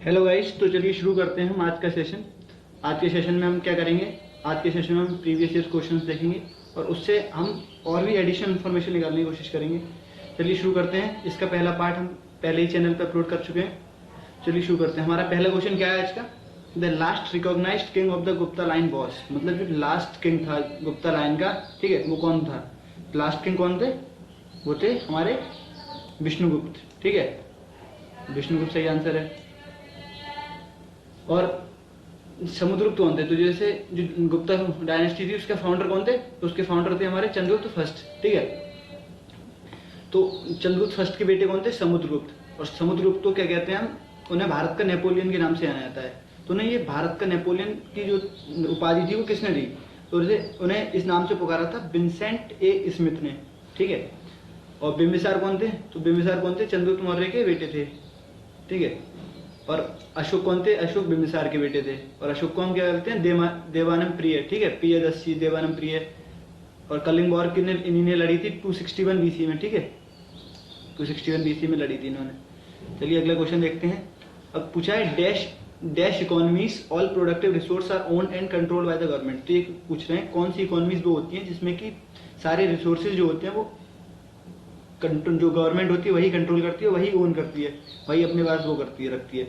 Hello guys, तो चलिए शुरू करते हैं हम आज का सेशन। आज के सेशन में हम क्या करेंगे? आज के सेशन में हम प्रीवियस ईयर क्वेश्चंस देखेंगे और उससे हम और भी एडिशनल इन्फॉर्मेशन निकालने की कोशिश करेंगे। चलिए शुरू करते हैं। इसका पहला पार्ट हम पहले ही चैनल पर अपलोड कर चुके हैं। चलिए शुरू करते हैं। हमारा पहला क्वेश्चन क्या है आज का? The last recognised king of the Gupta line was, मतलब जो लास्ट किंग था गुप्ता लाइन का, ठीक है, वो कौन था? लास्ट किंग कौन थे? वो थे हमारे विष्णुगुप्त, ठीक है। विष्णुगुप्त सही आंसर है। और समुद्रगुप्त कौन थे? तो जैसे जो गुप्ता डायनेस्टी थी उसके फाउंडर कौन थे? तो उसके फाउंडर थे हमारे चंद्रगुप्त फर्स्ट, ठीक है। तो चंद्रगुप्त फर्स्ट के बेटे कौन थे? समुद्रगुप्त। और समुद्रगुप्त को क्या कहते हैं हम? उन्हें भारत का नेपोलियन के नाम से जाना जाता है। तो उन्हें ये भारत का नेपोलियन की जो उपाधि थी वो किसने दी? तो उन्हें इस नाम से पुकारा था विंसेंट ए स्मिथ ने, ठीक है। और बिम्बिसार कौन थे? तो बिम्बिसार कौन थे? चंद्रगुप्त मौर्य के बेटे थे, ठीक है। और अशोक कौन थे? अशोक बिम्बिसार के बेटे थे। और अशोक को हम क्या कहते हैं? देवानम प्रिय, ठीक है, प्रियदर्शी देवानम प्रिय। और कलिंग वॉर किन्हें इन्हीं लड़ी थी 261 बीसी में, ठीक है। 261 बीसी में लड़ी थी इन्होंने। चलिए अगला क्वेश्चन देखते हैं। अब पूछा है dash dash economies all productive resource are owned and controlled by the government. तो ये पूछ रहे हैं कौन सी इकोनॉमीज वो होती हैं जिसमें कि सारे रिसोर्सेज जो होते हैं वो जो गवर्नमेंट होती है वही कंट्रोल करती है, वही ओन करती है, वही अपने पास वो करती है, रखती है।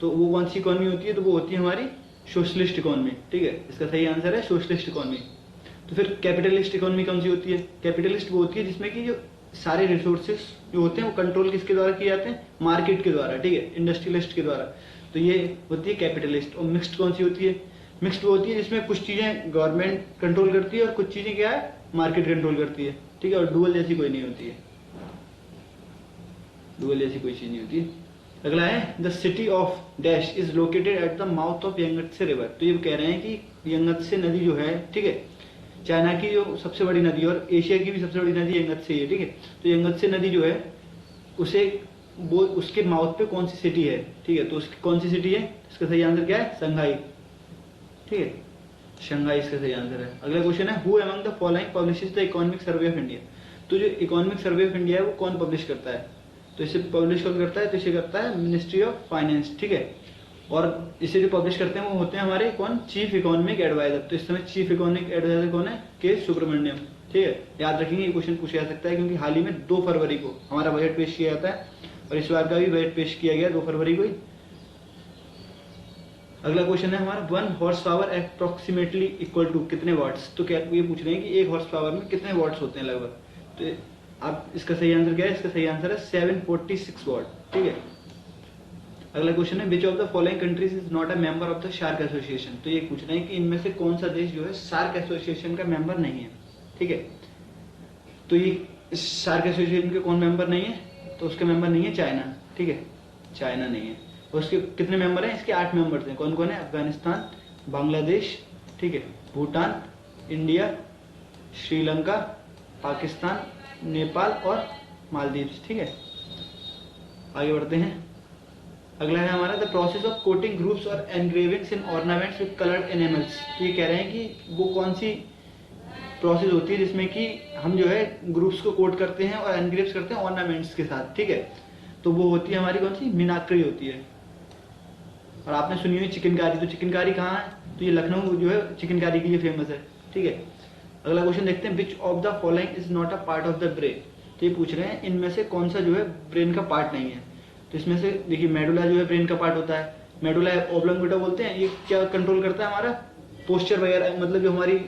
तो वो कौन सी इकोनॉमी होती है? तो वो होती है हमारी सोशलिस्ट इकोनॉमी, ठीक है। इसका सही आंसर है सोशलिस्ट इकोनॉमी। तो फिर कैपिटलिस्ट इकोनॉमी कौन सी होती है? कैपिटलिस्ट वो होती है जिसमें कि जो सारे रिसोर्सेस जो होते हैं वो कंट्रोल किसके द्वारा किए जाते हैं? मार्केट के द्वारा, ठीक है, इंडस्ट्रियलिस्ट के द्वारा। तो ये होती है कैपिटलिस्ट। और मिक्स्ड कौन सी होती है? मिक्स्ड वो होती है जिसमें कुछ चीजें गवर्नमेंट कंट्रोल करती है और कुछ चीजें क्या है? मार्केट कंट्रोल करती है, ठीक है। और डुअल जैसी कोई नहीं होती है, डुअल जैसी कोई चीज नहीं होती है। अगला है the city of dash is located at the mouth of Yangtze river. तो ये कह रहे हैं कि यंगत्से नदी जो है, ठीक है, चाइना की जो सबसे बड़ी नदी और एशिया की भी सबसे बड़ी नदी यंगत्से है, ठीक है। तो यंगत्से नदी जो है उसे वो उसके माउथ पे कौन सी सिटी है, ठीक है। तो उसकी कौन सी सिटी है? इसका सही आंसर क्या है? शंघाई, ठीक है, शंघाई इसका सही आंसर है। अगला क्वेश्चन है who among the following publishes the economic survey of India. तो जो इकोनॉमिक सर्वे ऑफ इंडिया है वो कौन पब्लिश करता है? तो इसे पब्लिश कौन करता है? तो इसे करता है मिनिस्ट्री ऑफ फाइनेंस, ठीक है। और इसे जो पब्लिश करते हैं वो होते हैं हमारे कौन? Chief economic adviser. तो इस समय चीफ इकोनॉमिक एडवाइजर कौन है? के सुब्रमण्यम, ठीक है। याद रखेंगे ये क्वेश्चन पूछा जा सकता है क्योंकि हाल ही में 2 फरवरी को हमारा बजट पेश किया जाता है और इस बार का भी बजट पेश किया गया 2 फरवरी को ही। अगला क्वेश्चन है हमारा 1 horsepower approximately equal to कितने वाट्स। तो क्या ये पूछ रहे हैं कि 1 हॉर्स पावर में कितने वाट्स होते हैं लगभग। तो अब इसका सही आंसर क्या है? इसका सही आंसर है 746 वाट, ठीक है। अगला क्वेश्चन है विच of the following countries is not a member of the shark association. तो ये पूछ रहे हैं कि इनमें से कौन सा देश जो है शार्क एसोसिएशन का मेंबर नहीं है, ठीक है। तो ये शार्क एसोसिएशन के कौन मेंबर नहीं है? तो उसके मेंबर नहीं है चाइना, ठीक है, चाइना नहीं है। और उसके कितने मेंबर हैं? इसके 8 मेंबर्स हैं। कौन कौन है? अफगानिस्तान, बांग्लादेश, ठीक है, भूटान, इंडिया, श्रीलंका, पाकिस्तान, नेपाल और मालदीव्स, ठीक है। आगे बढ़ते हैं। अगला है हमारा the process of coating groups और engravings in ornaments with coloured animals. तो ये कह रहे हैं कि वो कौन सी प्रोसेस होती है जिसमें कि हम जो है ग्रुप्स को कोट करते हैं और एनग्रेव्स करते हैं ऑर्नामेंट्स के साथ, ठीक है। तो वो होती है हमारी कौन सी? मीनाक्री होती है। और आपने सुनी हुई चिकनकारी। तो चिकनकारी कहाँ है? तो ये लखनऊ जो है चिकनकारी के लिए फेमस है, ठीक है। अगला क्वेश्चन देखते हैं which of the following is not a part of the brain. तो ये पूछ रहे हैं इनमें से कौन सा जो है ब्रेन का पार्ट नहीं है। तो इसमें से देखिए मेडुला जो है ब्रेन का पार्ट होता है। मेडुला ऑब्लोंगेटा बोलते हैं। ये क्या कंट्रोल करता है? हमारा पोस्चर वगैरह, मतलब जो हमारी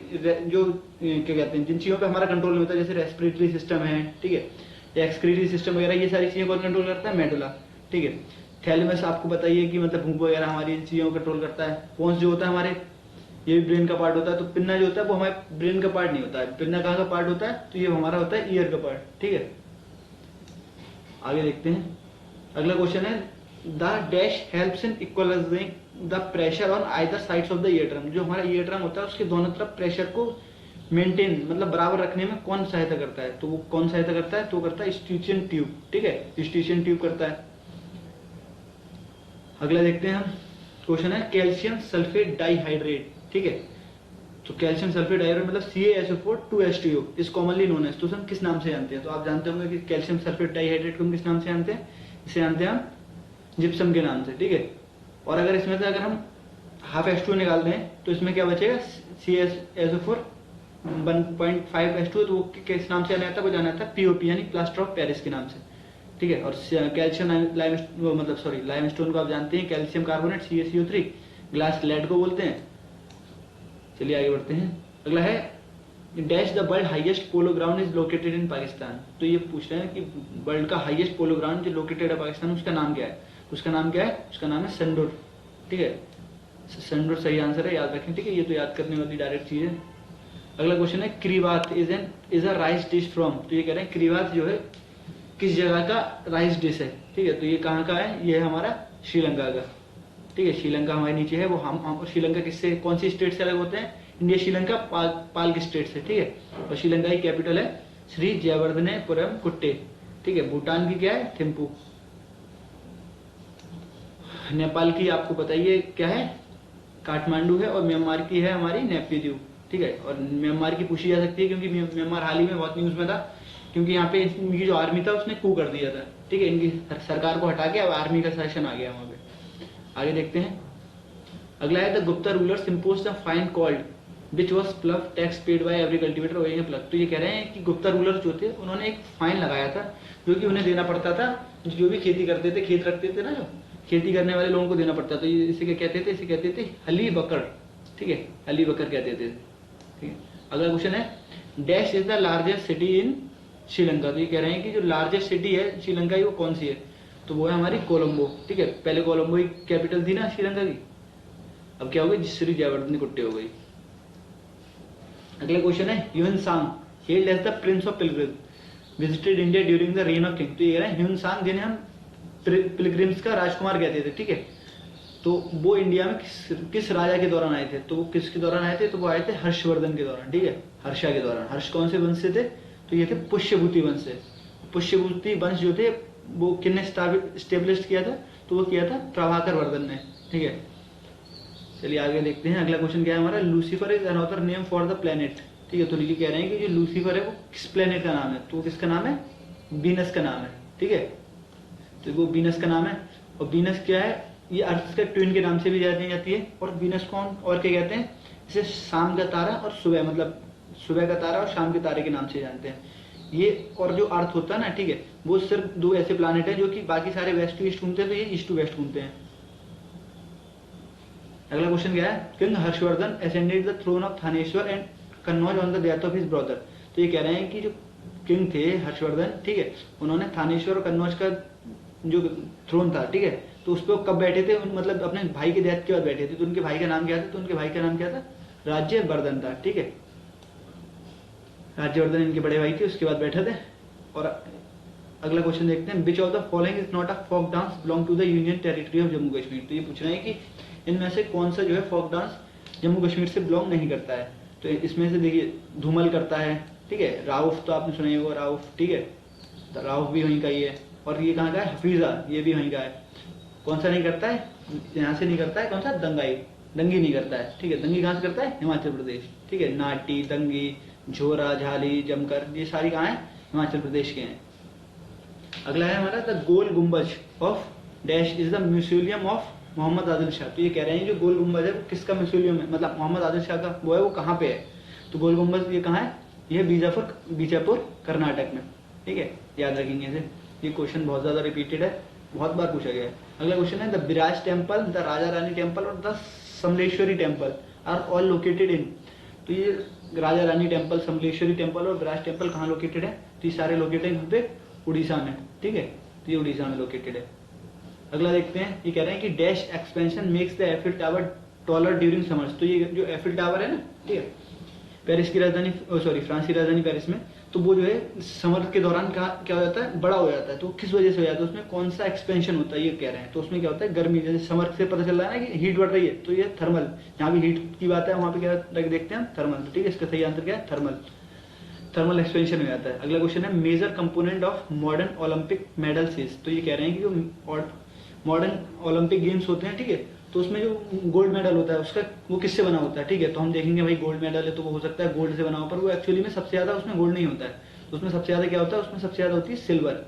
जो क्या कहते हैं जिन चीजों पे हमारा कंट्रोल नहीं होता, जैसे रेस्पिरेटरी सिस्टम है, ठीक है, या एक्सक्रीटरी सिस्टम वगैरह, ये सारी चीजें कौन कंट्रोल करता है? मेडुला, ठीक है। थैलेमस आपको बताइए कि मतलब भूख वगैरह हमारी इन चीजों को कंट्रोल करता है। पोन्स जो होता है हमारे, ये भी ब्रेन का पार्ट होता है। तो पिन्ना जो होता है वो हमारे ब्रेन का पार्ट नहीं होता है। पिन्ना कहाँ का पार्ट होता है? तो ये हमारा होता है ईयर का पार्ट, ठीक है। आगे देखते हैं। अगला क्वेश्चन है the dash helps in equalising the pressure on either sides of the ear drum. जो हमारा ईयर ड्रम होता है उसके दोनों तरफ प्रेशर को मेंटेन, मतलब बराबर रखने में कौन सहायता करता है? तो वो कौन सहायता करता है? तो करता है स्टीचियन ट्यूब, ठीक है, स्टीचियन ट्यूब करता है। अगला देखते हैं हम। क्वेश्चन है कैल्शियम सल्फेट डाइहाइड्रेट, ठीक है। तो कैल्शियम सल्फेट डाइहाइड्रेट मतलब CaSO4 2H2O is commonly known as. तो हम किस नाम से जानते हैं? तो आप जानते होंगे कि कैल्शियम सल्फेट डाइहाइड्रेट को हम किस नाम से जानते हैं? इसे जानते हैं हम जिप्सम के नाम से, ठीक है। और अगर इसमें से अगर हम हाफ H2 निकाल दें तो इसमें क्या बचेगा, CaSO4 1.5H2, तो वो किस नाम से जाना जाता है, वो जाना जाता है POP यानी प्लास्टर ऑफ पेरिस के नाम से, ठीक है। और कैल्शियम लाइमस्टोन को आप जानते हैं calcium carbonate CaCO3, glass lead को बोलते हैं। चलिए आगे बढ़ते हैं। अगला है dash the world highest polo ground is located in Pakistan. तो ये पूछ रहे हैं कि वर्ल्ड का हाईएस्ट पोलो ग्राउंड जो लोकेटेड है पाकिस्तान, उसका नाम क्या है। उसका नाम क्या है, उसका नाम है संडूर, ठीक है। संडूर सही आंसर है, याद रखें, ठीक है। ये तो याद करने वाली डायरेक्ट चीज है। अगला क्वेश्चन है kiribath is a rice dish from. तो ये कह रहे हैं क्रीबात जो है किस जगह का राइस डिश है, ठीक है। तो ये कहाँ का है, ये है हमारा श्रीलंका का, ठीक है। श्रीलंका हमारे नीचे है, वो हम श्रीलंका किससे, कौन सी स्टेट से अलग होते हैं, इंडिया श्रीलंका पाल्क स्टेट से, ठीक है। और श्रीलंका की कैपिटल है श्री जयवर्धनेपुरम कुट्टे, ठीक है। भूटान की क्या है, थिम्पू। नेपाल की आपको पता ही है क्या है, काठमांडू है। और म्यांमार की है हमारी नेपथ्यू, ठीक है। और म्यांमार की पूछी जा सकती है क्योंकि म्यांमार हाल ही में बहुत न्यूज में था, क्योंकि यहाँ पे इनकी जो आर्मी था उसने कू कर दिया था, ठीक है। इनकी सरकार को हटा के अब आर्मी का शासन आ गया वहां पे। आगे देखते हैं। अगला है the Gupta rulers imposed the fine called which was प्लफ tax paid by every cultivator owing प्लफ। तो ये कह रहे हैं कि गुप्ता रूलर जो थे उन्होंने एक फाइन लगाया था जो कि उन्हें देना पड़ता था, जो भी खेती करते थे, खेत रखते थे ना, जो खेती करने वाले लोगों को देना पड़ता। तो इसे क्या कहते थे, इसे कहते थे हली बकर, ठीक है। हली बकर कहते थे, ठीक है। अगला क्वेश्चन है dash is the largest city in Sri Lanka. तो ये कह रहे हैं कि जो लार्जेस्ट सिटी है श्रीलंका की वो कौन सी है, तो वो है हमारी कोलंबो, ठीक है। पहले कोलंबो की कैपिटल थी ना श्रीलंका की, अब क्या हो गई, श्री जयवर्धन कुट्टे हो गई। अगला क्वेश्चन है Hiuen Tsang held as the prince of pilgrim visited India during the reign of king. तो ये कह रहे हैं ह्यून सांग जिन्हें हम पिलग्रिम्स का राजकुमार कहते थे, ठीक है। तो वो इंडिया में किस राजा के दौरान आए थे, तो वो किसके दौरान आए थे, तो वो आए थे हर्षवर्धन के दौरान, ठीक है। हर्षा के दौरान। हर्ष कौन से वंश से थे, तो ये थे पुष्यभूति वंश से। पुष्यभूति वंश जो थे वो किसने स्टेब्लिश किया था, तो वो किया था प्रभाकर वर्धन ने, ठीक है। चलिए आगे देखते हैं। अगला क्वेश्चन क्या है हमारा, Lucifer is another name for the planet, ठीक है। तो ये कह रहे हैं कि जो लूसीफर है वो किस प्लेनेट का नाम है, तो किसका नाम है, वीनस का नाम है, ठीक है। तो वो वीनस का नाम है। और वीनस क्या है, ये अर्थ के ट्विन के नाम से भी जानी जाती है। और वीनस कौन और क्या कहते हैं, इसे शाम का तारा और सुबह, मतलब सुबह का तारा और शाम के तारे के नाम से जानते हैं ये। और जो अर्थ होता है ना, ठीक है, वो सिर्फ दो ऐसे प्लानिट है जो कि बाकी सारे वेस्ट टू ईस्ट घूमते हैं, तो ये ईस्ट टू वेस्ट घूमते हैं। अगला क्वेश्चन क्या है, king Harshavardhana ascended the throne of Thaneshwar and Kannauj on the death of his brother. तो ये कह रहे हैं कि जो किंग थे हर्षवर्धन, ठीक है, उन्होंने थानेश्वर और कन्नौज का जो थ्रोन था, ठीक है, तो उस पर कब बैठे थे, मतलब अपने भाई के डेथ के बाद बैठे थे। तो उनके भाई का नाम क्या था, तो उनके भाई का नाम क्या था, राज्यवर्धन था, ठीक है। राज्यवर्धन इनके बड़े भाई थे, उसके बाद बैठे थे। और अगला क्वेश्चन देखते हैं, which of the following is not a folk dance belong to the union territory of Jammu Kashmir. तो ये पूछ रहे हैं कि इनमें से कौन सा जो है फोक डांस जम्मू कश्मीर से बिलोंग नहीं करता है। तो इसमें से देखिए धूमल करता है, ठीक है। राउफ तो आपने सुना ही होगा, राउफ, ठीक है, तो राउफ भी वहीं का ही है। और ये कहाँ का है, हफीजा, ये भी वहीं का है। कौन सा नहीं करता है, यहाँ से नहीं करता है, कौन सा, दंगाई, दंगी नहीं करता है, ठीक है। दंगी कहाँ से करता है, हिमाचल प्रदेश, ठीक है। नाटी, दंगी, झोरा, झाली, जमकर, ये सारी कहाँ है, हिमाचल प्रदेश के हैं। अगला है हमारा the Gol Gumbaz of dash is the museum of Mohammed Adil Shah. तो ये कह रहे हैं जो गोल गुम्बज है वो किसका म्यूजियम है, मतलब मोहम्मद आदिल शाह का वो है, वो कहाँ पे है। तो गोल गुम्बज ये कहाँ है, ये बीजापुर कर्नाटक में, ठीक है। याद रखेंगे इसे, ये क्वेश्चन बहुत ज्यादा रिपीटेड है, बहुत बार पूछा गया है। अगला क्वेश्चन है the Biraj temple, the Raja Rani temple और the Samaleswari temple are all located in. तो ये राजा रानी टेम्पल, समलेश्वरी टेम्पल और बिराज टेम्पल कहाँ लोकेटेड है, तो ये सारे लोकेटेड यहाँ पे उड़ीसा में, ठीक है। तो ये उड़ीसा में लोकेटेड है। अगला देखते हैं, ये कह रहे हैं कि dash expansion makes the Eiffel tower taller during summers. तो ये जो एफिल टावर है ना, ठीक है, पेरिस की राजधानी, सॉरी फ्रांस की राजधानी पेरिस में, तो वो जो है समर के दौरान क्या हो जाता है, बड़ा हो जाता है। तो किस वजह से हो जाता है, उसमें कौन सा एक्सपेंशन होता है ये कह रहे हैं। तो उसमें क्या होता है, गर्मी, जैसे समर से पता चल रहा है ना कि हीट बढ़ रही है, तो ये थर्मल, जहाँ भी हीट की बात है वहाँ पे क्या देखते हैं, थर्मल, ठीक है। इसका सही आंसर क्या है, थर्मल एक्सपेंशन हो जाता है। अगला क्वेश्चन है major component of modern Olympic medals is. तो ये कह रहे हैं कि जो मॉडर्न ओलंपिक गेम्स होते हैं, ठीक है, तो उसमें जो गोल्ड मेडल होता है उसका वो किससे बना होता है, ठीक है। तो हम देखेंगे भाई गोल्ड मेडल है तो वो हो सकता है गोल्ड से बना हो, पर वो एक्चुअली में सबसे ज्यादा उसमें गोल्ड नहीं होता है। तो उसमें सबसे ज्यादा क्या होता है, उसमें सबसे ज्यादा होती है सिल्वर,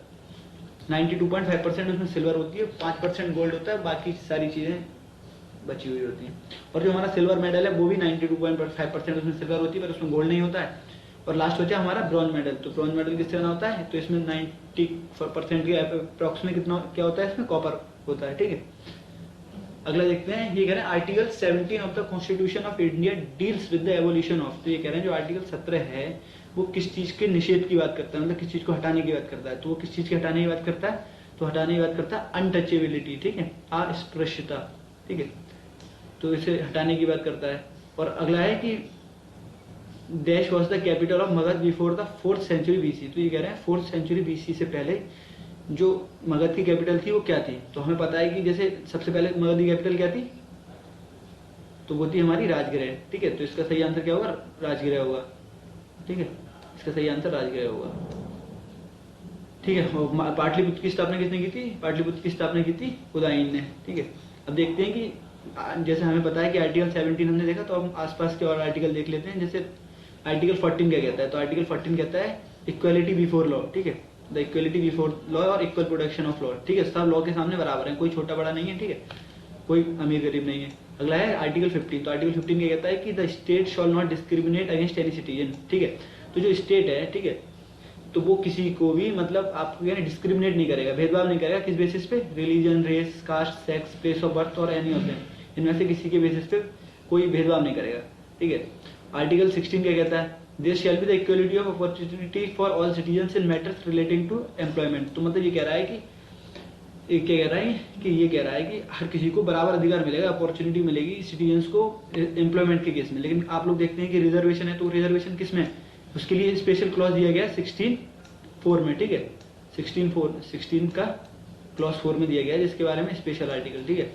92.5% उसमें सिल्वर होती है, 5% गोल्ड होता है, बाकी सारी चीजें बची हुई होती हैं। और जो हमारा सिल्वर मेडल है वो भी 92.5% उसमें सिल्वर होती है, पर उसमें गोल्ड नहीं होता है। और लास्ट होता है हमारा ब्रॉन्ज मेडल। तो ब्रॉन्ज मेडल किससे बना होता है, तो इसमें 90% के अप्रॉक्स में कितना क्या होता है, इसमें कॉपर होता है, ठीक है। अगला देखते हैं, ये कह रहे हैं article 17 of the constitution of India deals with the evolution of. तो ये कह रहे हैं जो आर्टिकल 17 है वो किस चीज के निषेध की बात करता है, मतलब किस चीज को हटाने की बात करता है। तो वो किस चीज के हटाने की बात करता है, तो हटाने की बात करता है अनटचेबिलिटी, ठीक है, अस्पृश्यता, ठीक है, तो इसे हटाने की बात करता है। और अगला है कि dash was the capital of Magadh before the 4th century BC. तो ये कह रहे हैं 4th सेंचुरी बीसी से पहले जो मगध की कैपिटल थी वो क्या थी। तो हमें पता है कि जैसे सबसे पहले मगध की कैपिटल क्या थी, तो वो थी हमारी राजगृह, ठीक है। तो इसका सही आंसर क्या होगा, राजगृह होगा, ठीक है, इसका सही आंसर राजगृह होगा, ठीक है। पाटलिपुत्र की स्थापना किसने की थी, पाटलिपुत्र की स्थापना की थी उदयन ने, ठीक है। अब देखते हैं कि जैसे हमें पता है कि आर्टिकल 17 हमने देखा, तो हम आसपास के और आर्टिकल देख लेते हैं। जैसे आर्टिकल 14 क्या कहता है, तो आर्टिकल 14 कहता है इक्वलिटी बिफोर लॉ, ठीक है, द इक्वलिटी बिफोर लॉ और इक्वल प्रोटेक्शन ऑफ लॉ, ठीक है, सब लॉ के सामने बराबर है, कोई छोटा बड़ा नहीं है, ठीक है, कोई अमीर गरीब नहीं है। अगला है आर्टिकल 15। तो आर्टिकल 15 क्या कहता है कि the state shawl not discriminate against any citizen, ठीक है। तो जो स्टेट है, ठीक है, तो वो किसी को भी मतलब आपको यानी डिस्क्रिमिनेट नहीं करेगा, भेदभाव नहीं करेगा, किस बेसिस पे, religion, race, caste, sex, place of birth और एनी ऑफ देम, इनमें से किसी के बेसिस पे कोई भेदभाव नहीं करेगा, ठीक है। आर्टिकल 16 क्या कहता है, there shall be the equality of opportunity for all citizens in matters relating to employment. तो मतलब ये कह रहा है कि ये क्या कह रहा है कि ये कह रहा है कि हर किसी को बराबर अधिकार मिलेगा, अपॉर्चुनिटी मिलेगी सिटीजन्स को एम्प्लॉयमेंट के केस में। लेकिन आप लोग देखते हैं कि रिजर्वेशन है, तो रिजर्वेशन किस में, उसके लिए स्पेशल क्लॉज दिया गया 16(4) में, ठीक है, 16 का क्लॉज 4 में दिया गया है, जिसके बारे में स्पेशल आर्टिकल, ठीक है,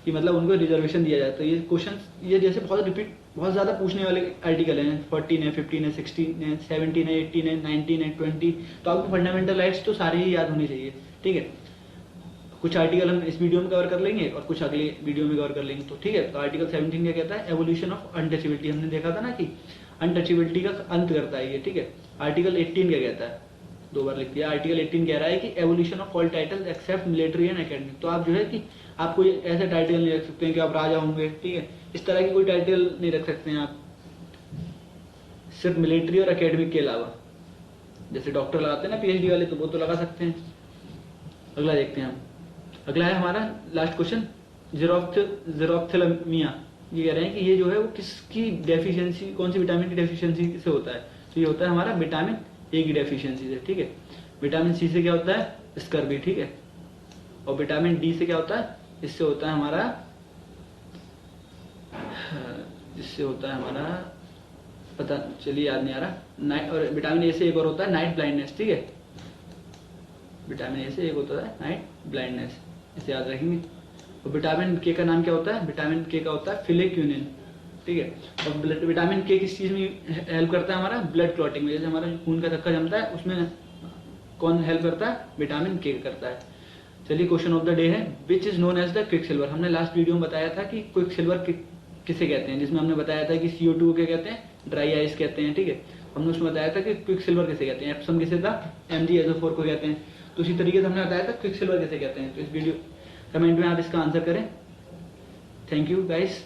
कि मतलब उनको रिजर्वेशन दिया जाए। तो ये क्वेश्चन ये जैसे बहुत ज्यादा पूछने वाले आर्टिकल हैं, 14 है, 15 है, 16 है, 17 है, 18 है, 19 है, 20। तो आपको फंडामेंटल राइट्स तो सारे ही याद होने चाहिए, ठीक है। कुछ आर्टिकल हम इस वीडियो में कवर कर लेंगे और कुछ अगले वीडियो में कवर कर लेंगे, तो ठीक है। तो आर्टिकल 17 क्या कहता है, एवोल्यूशन ऑफ अनटचेबिलिटी, हमने देखा था ना कि अनटचेबिलिटी का अंत करता है ये, ठीक है। आर्टिकल 18 क्या कहता है, 2 बार लिख दिया। आर्टिकल 18 कह रहा है कि evolution of all title except military and academic. तो आप जो है कि आप कोई ऐसे टाइटल नहीं रख सकते हैं कि आप राजा होंगे, ठीक है, इस तरह की कोई टाइटल नहीं रख सकते हैं आप, सिर्फ मिलिट्री और एकेडमिक के अलावा। जैसे डॉक्टर लगाते हैं ना पीएचडी वाले, तो वो तो लगा सकते हैं। अगला देखते हैं हम, अगला है हमारा लास्ट क्वेश्चन, जीरोफ्थेलमिया। ये कह रहे हैं कि ये जो है वो किसकी डेफिशिएंसी, कौन सी विटामिन की डेफिशिएंसी से होता है। तो ये होता है हमारा विटामिन ए की डेफिशिएंसी से, ठीक है। विटामिन सी से क्या होता है, स्कर्वी, ठीक है। और विटामिन डी से क्या होता है, इससे होता है हमारा, इससे होता है हमारा पता चलिए याद नहीं आ रहा, नाइट। और विटामिन ए से एक और होता है नाइट ब्लाइंडनेस, ठीक है, विटामिन ए से एक होता है नाइट ब्लाइंडनेस, इसे याद रखेंगे। और विटामिन के का नाम क्या होता है, विटामिन के का होता है फिलेक्यूनिन, ठीक है। और विटामिन के किस चीज में हेल्प करता है, हमारा ब्लड क्लॉटिंग में, जैसे हमारा खून का थक्का जमता है उसमें कौन हेल्प करता है, विटामिन के करता है। चलिए क्वेश्चन ऑफ द डे है, which is known as the quicksilver. हमने लास्ट वीडियो में बताया था कि क्विक सिल्वर किसे कहते हैं, जिसमें हमने बताया था कि CO2 के कहते हैं, ड्राई आइस कहते हैं, ठीक है। हमने उसमें बताया था कि क्विक सिल्वर किसे कहते हैं, एप्सम किसे था, MgSO4 को कहते हैं। तो उसी तरीके से हमने बताया था क्विक सिल्वर किसे कहते हैं। तो इस वीडियो कमेंट में आप इसका आंसर करें। Thank you guys.